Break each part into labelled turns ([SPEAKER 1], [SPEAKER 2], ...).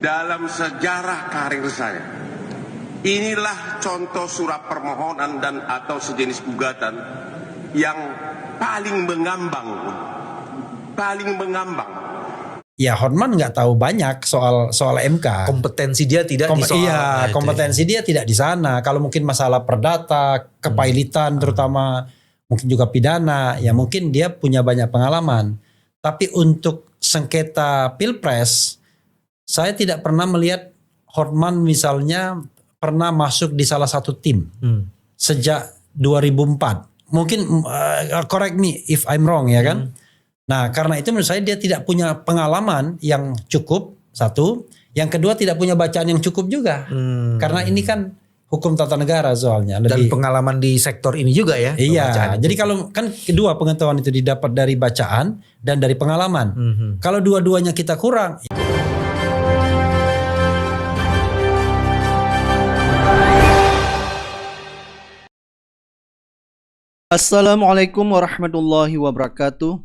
[SPEAKER 1] Dalam sejarah karir saya, inilah contoh surat permohonan dan atau sejenis gugatan yang paling mengambang.
[SPEAKER 2] Ya, Hotman nggak tahu banyak soal MK.
[SPEAKER 3] Kompetensi dia tidak di soal.
[SPEAKER 2] Iya, kompetensi dia tidak di sana. Kalau mungkin masalah perdata, kepailitan terutama, mungkin juga pidana, ya mungkin dia punya banyak pengalaman. Tapi untuk sengketa Pilpres, saya tidak pernah melihat Hotman misalnya pernah masuk di salah satu tim sejak 2004. Mungkin correct me if I'm wrong ya kan. Nah karena itu menurut saya dia tidak punya pengalaman yang cukup, satu. Yang kedua tidak punya bacaan yang cukup juga. Karena ini kan hukum tata negara soalnya.
[SPEAKER 3] Dan pengalaman di sektor ini juga ya.
[SPEAKER 2] Iya, jadi kalau kan kedua pengetahuan itu didapat dari bacaan dan dari pengalaman. Kalau dua-duanya kita kurang.
[SPEAKER 4] Assalamualaikum warahmatullahi wabarakatuh.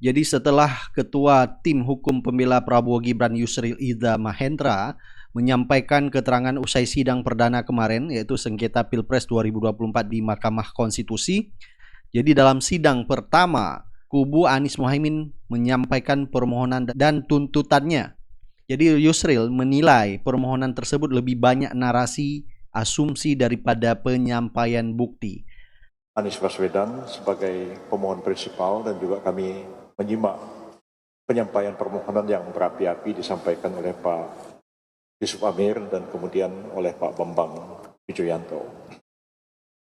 [SPEAKER 4] Jadi setelah Ketua Tim Hukum Pembela Prabowo Gibran Yusril Iza Mahendra menyampaikan keterangan usai sidang perdana kemarin, yaitu sengketa Pilpres 2024 di Mahkamah Konstitusi. Jadi dalam sidang pertama, kubu Anies Mohaimin menyampaikan permohonan dan tuntutannya. Jadi Yusril menilai permohonan tersebut lebih banyak narasi, asumsi daripada penyampaian bukti.
[SPEAKER 5] Anies Baswedan sebagai pemohon prinsipal dan juga kami menyimak penyampaian permohonan yang berapi-api disampaikan oleh Pak Yusuf Amir dan kemudian oleh Pak Bambang Wijoyanto.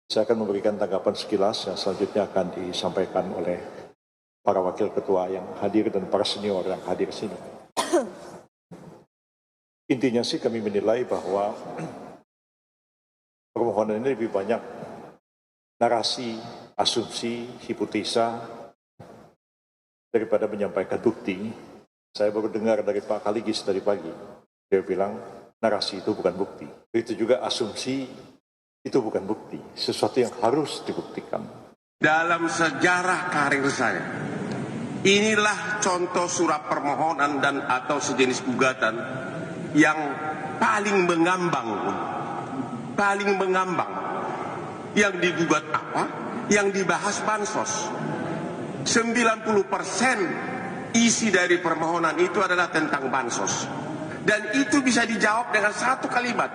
[SPEAKER 5] Saya akan memberikan tanggapan sekilas yang selanjutnya akan disampaikan oleh para wakil ketua yang hadir dan para senior yang hadir sini. Intinya sih kami menilai bahwa permohonan ini lebih banyak narasi, asumsi, hipotesa daripada menyampaikan bukti. Saya baru dengar dari Pak Kaligis tadi pagi. Dia bilang narasi itu bukan bukti. Itu juga asumsi itu bukan bukti. Sesuatu yang harus dibuktikan.
[SPEAKER 1] Dalam sejarah karir saya, inilah contoh surat permohonan dan atau sejenis gugatan yang paling mengambang. Yang digugat apa? Yang dibahas bansos. 90% isi dari permohonan itu adalah tentang bansos. Dan itu bisa dijawab dengan satu kalimat.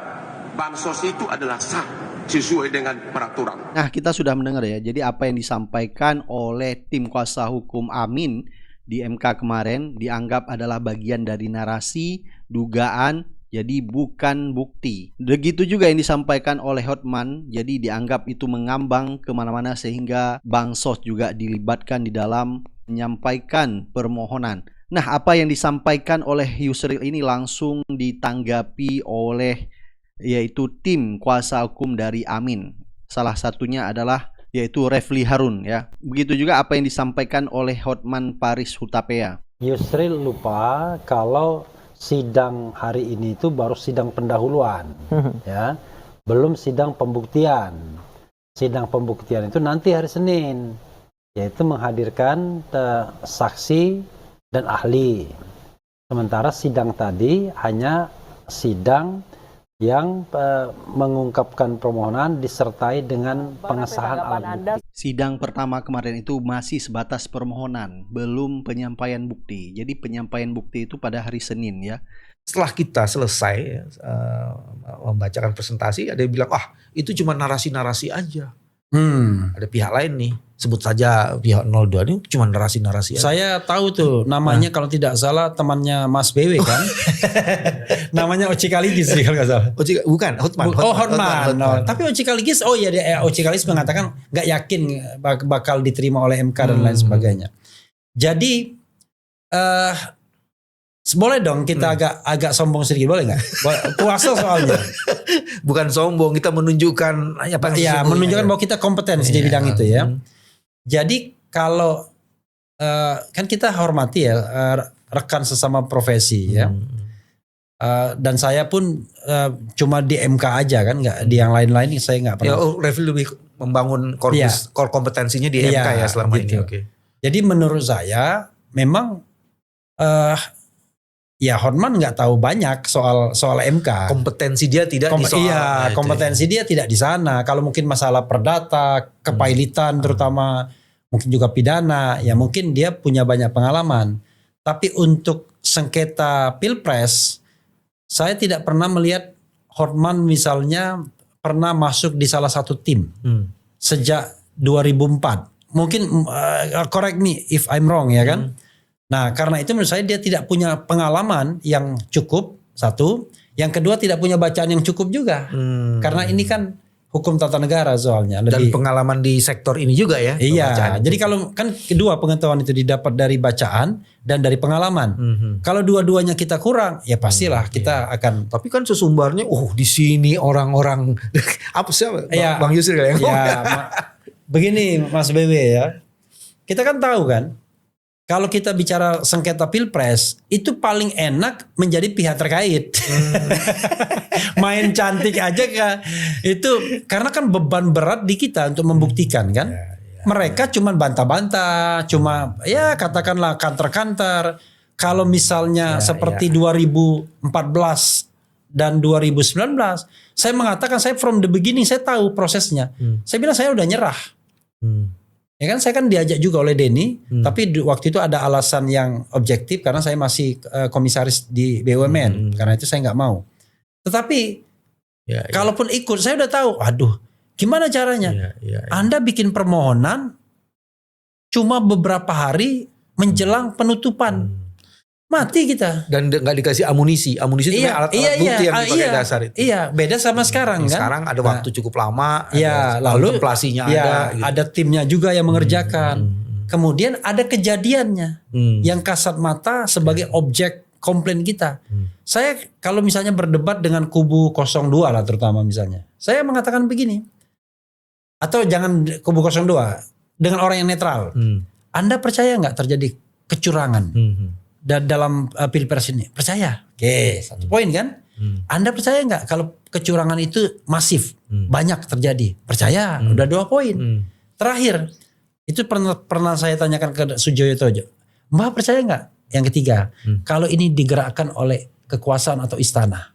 [SPEAKER 1] Bansos itu adalah sah sesuai dengan peraturan.
[SPEAKER 4] Nah, kita sudah mendengar ya. Jadi apa yang disampaikan oleh tim kuasa hukum Amin di MK kemarin dianggap adalah bagian dari narasi, dugaan, jadi bukan bukti. Begitu juga yang disampaikan oleh Hotman, jadi dianggap itu mengambang kemana-mana sehingga bansos juga dilibatkan di dalam menyampaikan permohonan. Nah, apa yang disampaikan oleh Yusril ini langsung ditanggapi oleh yaitu tim kuasa hukum dari Amin. Salah satunya adalah yaitu Refli Harun ya. Begitu juga apa yang disampaikan oleh Hotman Paris Hutapea.
[SPEAKER 2] Yusril lupa kalau sidang hari ini itu baru sidang pendahuluan, ya, belum sidang pembuktian. Sidang pembuktian itu nanti hari Senin, yaitu menghadirkan saksi dan ahli. Sementara sidang tadi hanya sidang yang mengungkapkan permohonan disertai dengan pengesahan alat bukti.
[SPEAKER 4] Sidang pertama kemarin itu masih sebatas permohonan, belum penyampaian bukti. Jadi penyampaian bukti itu pada hari Senin ya.
[SPEAKER 3] Setelah kita selesai membacakan presentasi, ada yang bilang, itu cuma narasi-narasi aja. Ada pihak lain nih, sebut saja pihak 02 ini cuma narasi-narasi aja.
[SPEAKER 2] Saya tahu tuh namanya kalau tidak salah temannya Mas BW kan. Namanya Oci Kaligis sih kalau nggak salah.
[SPEAKER 3] Bukan, Hotman.
[SPEAKER 2] Hotman. Tapi Oci Kaligis, Oci Kaligis mengatakan nggak yakin bakal diterima oleh MK dan lain sebagainya. Jadi boleh dong kita agak sombong sedikit, boleh nggak? Puasa soalnya.
[SPEAKER 3] Bukan sombong, kita menunjukkan
[SPEAKER 2] menunjukkan bahwa kita kompeten di bidang itu ya. Jadi kalau kan kita hormati ya rekan sesama profesi ya. Dan saya pun cuma di MK aja kan, nggak di yang lain-lain saya nggak pernah.
[SPEAKER 3] Refli lebih membangun core kompetensinya di MK ya selama
[SPEAKER 2] gitu.
[SPEAKER 3] ini. Okay.
[SPEAKER 2] Jadi menurut saya memang ya Hotman nggak tahu banyak soal MK.
[SPEAKER 3] Kompetensi dia tidak di soal.
[SPEAKER 2] Iya, kompetensi dia tidak di sana. Kalau mungkin masalah perdata, kepailitan terutama, mungkin juga pidana, ya mungkin dia punya banyak pengalaman. Tapi untuk sengketa Pilpres, saya tidak pernah melihat Hotman misalnya pernah masuk di salah satu tim sejak 2004. Mungkin correct me if I'm wrong ya kan. Nah karena itu menurut saya dia tidak punya pengalaman yang cukup, satu. Yang kedua tidak punya bacaan yang cukup juga. Karena ini kan hukum tata negara soalnya.
[SPEAKER 3] Dan pengalaman di sektor ini juga ya.
[SPEAKER 2] Iya, jadi kalau kan kedua pengetahuan itu didapat dari bacaan dan dari pengalaman. Kalau dua-duanya kita kurang, ya pastilah kita akan.
[SPEAKER 3] Tapi kan sesumbarnya, di sini orang-orang apa sih Bang Yusril ya?
[SPEAKER 2] Begini Mas BW ya, kita kan tahu kan, kalau kita bicara sengketa Pilpres, itu paling enak menjadi pihak terkait. Main cantik aja kan. Itu karena kan beban berat di kita untuk membuktikan kan. Mereka cuma bantah-bantah, cuma ya katakanlah kanter-kanter. Kalau misalnya seperti 2014 dan 2019, saya mengatakan saya from the beginning saya tahu prosesnya. Saya bilang saya udah nyerah. Ya kan saya kan diajak juga oleh Denny, tapi waktu itu ada alasan yang objektif karena saya masih komisaris di BUMN, karena itu saya nggak mau. Tetapi kalaupun ikut saya udah tahu, aduh gimana caranya? Anda bikin permohonan cuma beberapa hari menjelang penutupan, mati kita.
[SPEAKER 3] Dan nggak dikasih amunisi itu alat bukti yang dipakai dasar itu.
[SPEAKER 2] Iya, beda sama sekarang kan.
[SPEAKER 3] Sekarang ada waktu cukup lama.
[SPEAKER 2] Iya, lalu
[SPEAKER 3] kontemplasinya
[SPEAKER 2] ada timnya juga yang mengerjakan. Kemudian ada kejadiannya yang kasat mata sebagai objek komplain kita. Saya kalau misalnya berdebat dengan kubu 02 lah terutama misalnya, saya mengatakan begini. Atau jangan kubu 02, dengan orang yang netral. Anda percaya nggak terjadi kecurangan? Dalam Pilpres ini percaya, oke, satu poin kan. Anda percaya nggak kalau kecurangan itu masif, banyak terjadi? Percaya, udah 2 poin. Terakhir, itu pernah saya tanyakan ke Sujoyo Tojo, Mbak percaya nggak? Yang ketiga, kalau ini digerakkan oleh kekuasaan atau istana,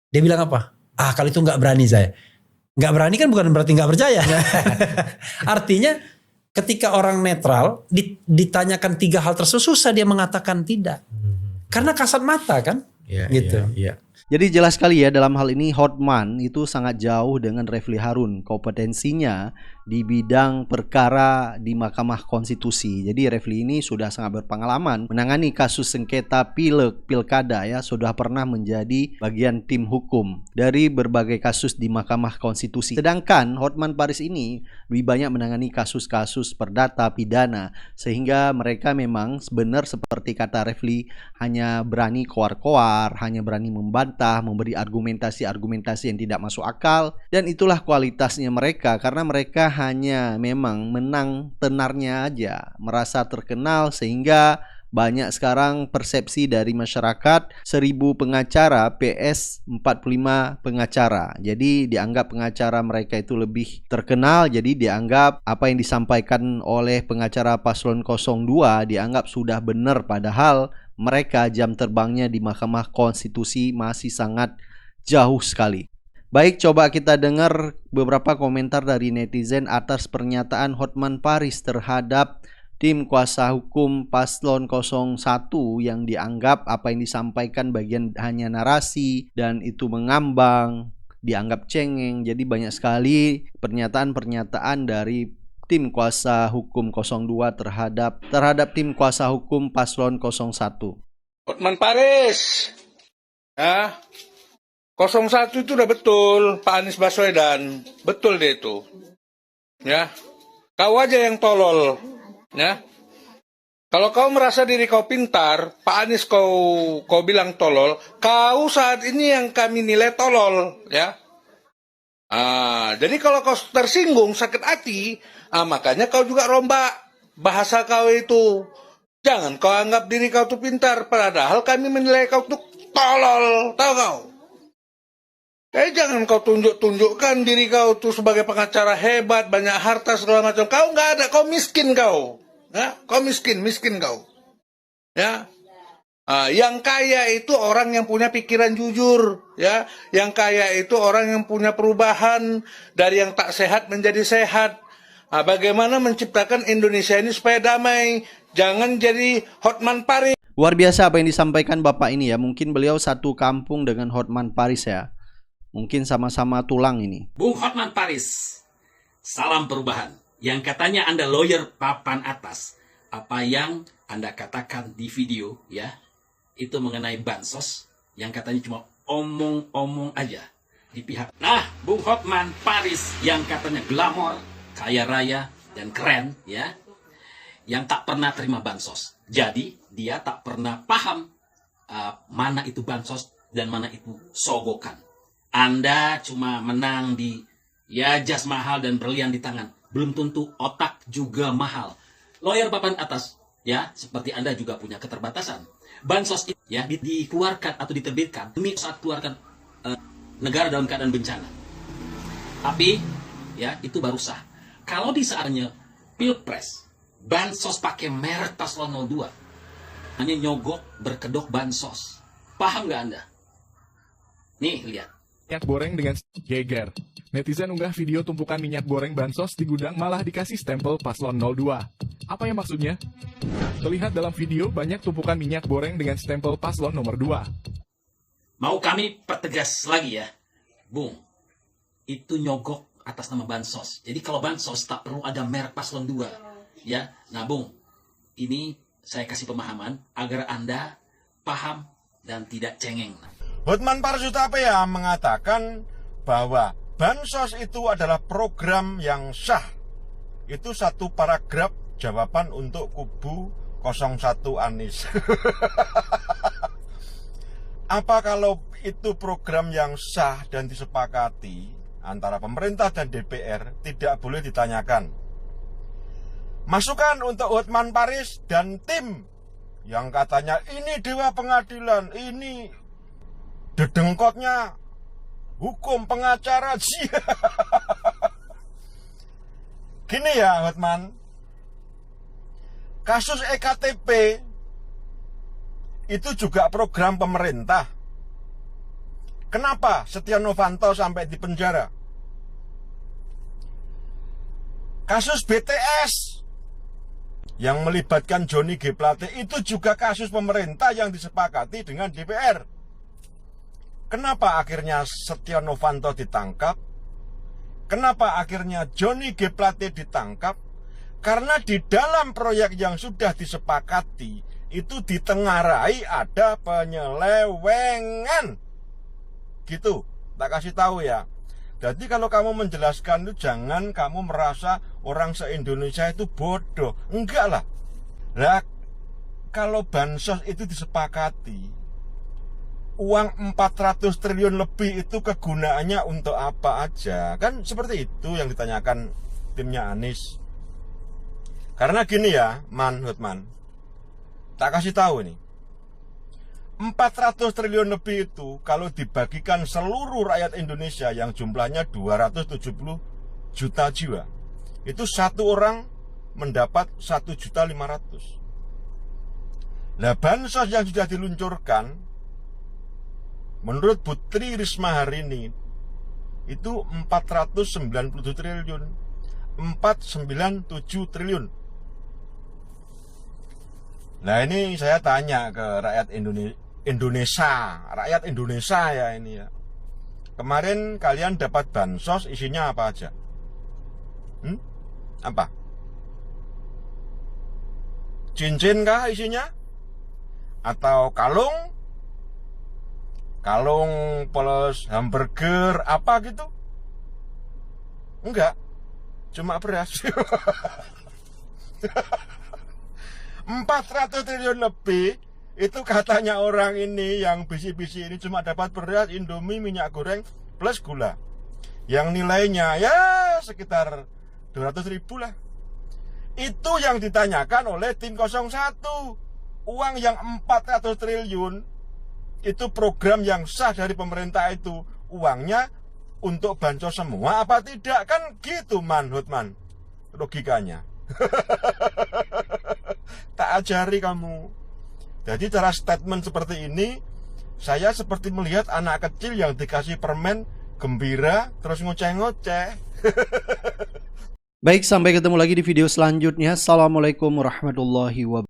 [SPEAKER 2] dia bilang apa? Kalau itu nggak berani saya. Nggak berani kan bukan berarti nggak percaya. Artinya ketika orang netral ditanyakan 3 hal tersebut susah dia mengatakan tidak. Karena kasat mata kan. Gitu.
[SPEAKER 4] Jadi jelas sekali ya dalam hal ini Hotman itu sangat jauh dengan Refli Harun kompetensinya di bidang perkara di Mahkamah Konstitusi. Jadi Refli ini sudah sangat berpengalaman menangani kasus sengketa pilkada ya, sudah pernah menjadi bagian tim hukum dari berbagai kasus di Mahkamah Konstitusi. Sedangkan Hotman Paris ini lebih banyak menangani kasus-kasus perdata pidana, sehingga mereka memang benar seperti kata Refli hanya berani koar-koar, hanya berani membantah, memberi argumentasi-argumentasi yang tidak masuk akal, dan itulah kualitasnya mereka karena mereka hanya memang menang tenarnya aja, merasa terkenal sehingga banyak sekarang persepsi dari masyarakat 1000 pengacara PS 45 pengacara. Jadi dianggap pengacara mereka itu lebih terkenal, jadi dianggap apa yang disampaikan oleh pengacara paslon 02 dianggap sudah benar, padahal mereka jam terbangnya di Mahkamah Konstitusi masih sangat jauh sekali. Baik, coba kita dengar beberapa komentar dari netizen atas pernyataan Hotman Paris terhadap tim kuasa hukum paslon 01 yang dianggap apa yang disampaikan bagian hanya narasi dan itu mengambang, dianggap cengeng. Jadi banyak sekali pernyataan-pernyataan dari tim kuasa hukum 02 terhadap tim kuasa hukum paslon 01.
[SPEAKER 6] Hotman Paris, ya, 01 itu udah betul, Pak Anies Baswedan, betul deh itu, ya. Kau aja yang tolol, ya. Kalau kau merasa diri kau pintar, Pak Anies kau bilang tolol, kau saat ini yang kami nilai tolol, ya. Jadi kalau kau tersinggung, sakit hati, makanya kau juga rombak bahasa kau itu. Jangan kau anggap diri kau tuh pintar, padahal kami menilai kau tuh tolol, tahu kau? Jangan kau tunjukkan diri kau tuh sebagai pengacara hebat, banyak harta segala macam. Kau nggak ada, kau miskin kau, ya? Kau miskin kau, ya. Yang kaya itu orang yang punya pikiran jujur, ya. Yang kaya itu orang yang punya perubahan dari yang tak sehat menjadi sehat. Bagaimana menciptakan Indonesia ini supaya damai, jangan jadi Hotman Paris.
[SPEAKER 4] Luar biasa apa yang disampaikan Bapak ini ya. Mungkin beliau satu kampung dengan Hotman Paris ya. Mungkin sama-sama tulang ini.
[SPEAKER 7] Bung Hotman Paris, salam perubahan. Yang katanya Anda lawyer papan atas. Apa yang Anda katakan di video ya, itu mengenai bansos yang katanya cuma omong-omong aja di pihak. Nah, Bung Hotman Paris yang katanya glamor, kaya raya, dan keren ya, yang tak pernah terima bansos. Jadi, dia tak pernah paham mana itu bansos dan mana itu sogokan. Anda cuma menang di ya jas mahal dan berlian di tangan. Belum tentu otak juga mahal. Lawyer papan atas, ya, seperti Anda juga punya keterbatasan. Bansos itu ya dikeluarkan atau diterbitkan demi saat keluarkan negara dalam keadaan bencana. Tapi, ya, itu baru sah. Kalau di saatnya Pilpres, bansos pakai merek paslon 02, hanya nyogok berkedok bansos. Paham nggak Anda? Nih, lihat.
[SPEAKER 8] Minyak goreng dengan geger. Netizen unggah video tumpukan minyak goreng bansos di gudang malah dikasih stempel paslon 02. Apa yang maksudnya? Terlihat dalam video banyak tumpukan minyak goreng dengan stempel paslon nomor 2.
[SPEAKER 7] Mau kami pertegas lagi ya, Bung. Itu nyogok atas nama bansos. Jadi kalau bansos tak perlu ada merek paslon 2. Ya, nah Bung, ini saya kasih pemahaman agar Anda paham dan tidak cengeng.
[SPEAKER 9] Hotman Paris Hutapea mengatakan bahwa bansos itu adalah program yang sah. Itu satu paragraf jawaban untuk kubu 01 Anies. Apa kalau itu program yang sah dan disepakati antara pemerintah dan DPR, tidak boleh ditanyakan? Masukan untuk Hotman Paris dan tim yang katanya ini dewa pengadilan, ini dedengkotnya hukum pengacara. Gini ya Hotman, kasus EKTP itu juga program pemerintah. Kenapa Setia Novanto sampai di penjara? Kasus BTS yang melibatkan Johnny G. Plate itu juga kasus pemerintah yang disepakati dengan DPR. Kenapa akhirnya Setia Novanto ditangkap? Kenapa akhirnya Johnny G. Plate ditangkap? Karena di dalam proyek yang sudah disepakati itu ditengarai ada penyelewengan. Gitu, tak kasih tahu ya. Jadi kalau kamu menjelaskan itu jangan kamu merasa orang se-Indonesia itu bodoh. Enggak lah. Nah, kalau bansos itu disepakati, uang 400 triliun lebih itu kegunaannya untuk apa aja? Kan seperti itu yang ditanyakan timnya Anies. Karena gini ya, Hotman, tak kasih tahu nih. 400 triliun lebih itu kalau dibagikan seluruh rakyat Indonesia yang jumlahnya 270 juta jiwa, itu satu orang mendapat 1.500.000. Nah, bansos yang sudah diluncurkan menurut Putri Risma hari ini itu 497 triliun. 497 triliun. Nah, ini saya tanya ke rakyat Indonesia, rakyat Indonesia ya ini ya. Kemarin kalian dapat bansos isinya apa aja? Apa? Cincin kah isinya? Atau kalung? Kalung plus hamburger apa gitu? Enggak, cuma beras. 400 triliun lebih itu katanya orang ini yang bisi-bisi ini cuma dapat beras, Indomie, minyak goreng plus gula yang nilainya ya sekitar 200.000 lah. Itu yang ditanyakan oleh tim 01. Uang yang 400 triliun itu program yang sah dari pemerintah itu, uangnya untuk bansos semua apa tidak? Kan gitu Hotman logikanya. Tak ajari kamu. Jadi cara statement seperti ini, saya seperti melihat anak kecil yang dikasih permen gembira terus ngoceh-ngoceh.
[SPEAKER 4] Baik, sampai ketemu lagi di video selanjutnya. Assalamualaikum warahmatullahi wabarakatuh.